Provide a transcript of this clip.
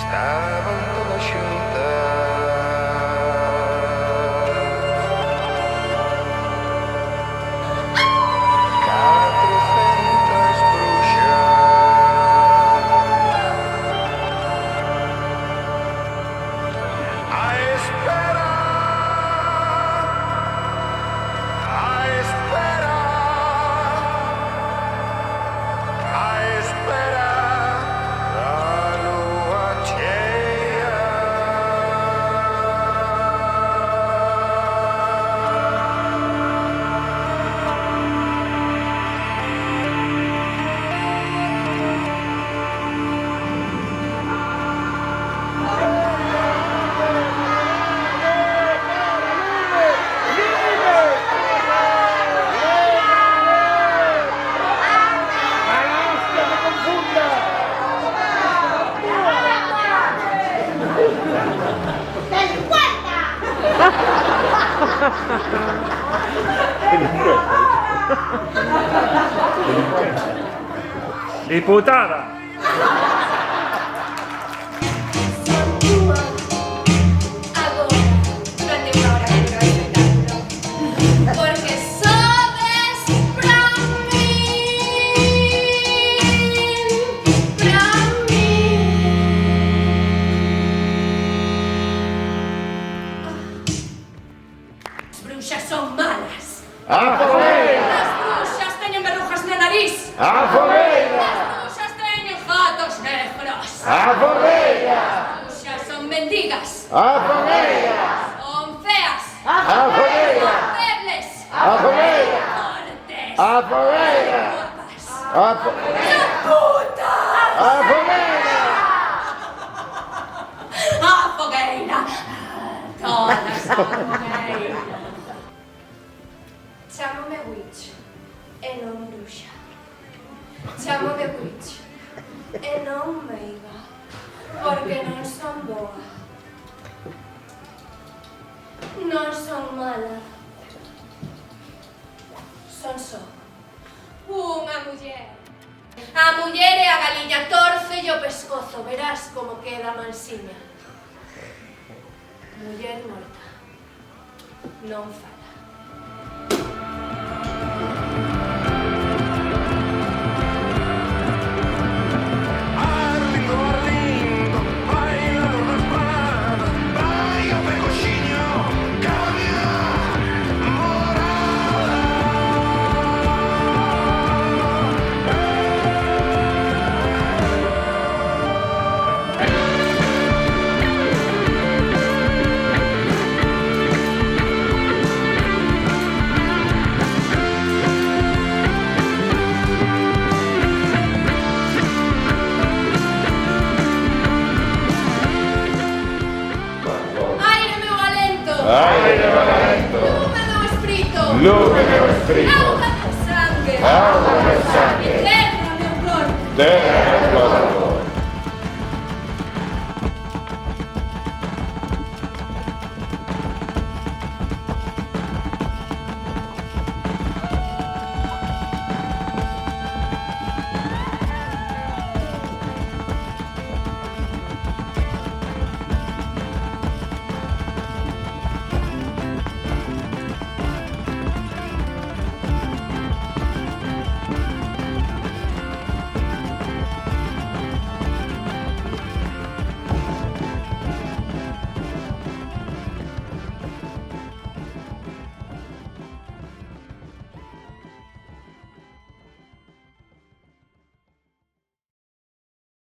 estaban todas xuntas. Catrocentas bruxas a espera, a espera, a espera da lúa cheia. Diputada. Agora, durante unha hora que dura o espectáculo. Porque sodes pra min, pra min. As bruxas son malas. A fogueira! As bruxas teñen verrugas na nariz. A fogueira! As bruxas teñen gatos negros. A fogueira! As bruxas son mendigas. A fogueira! Son feas. A fogueira! Son febles. A fogueira! Fortes. A fogueira! Guapas. A fogueira! Son putas. A fogueira! A fogueira. Todas a fogueira. Chámome witch e non bruxa. Chámome witch e non meiga, porque non son boa. Non son mala. Son só unha muller. A muller e a galiña, torce o pescozo, verás como queda mansiña. Muller morta, non fala. Arlindo, Arlindo, baila unha espada, vai o pecoxiño, camiña morada. Aire meu alento! Aire valento! Lume meu espírito! Lume meu espírito! Auga meu sangue! Auga meu sangue! Terra meu corpo! Terra meu corpo!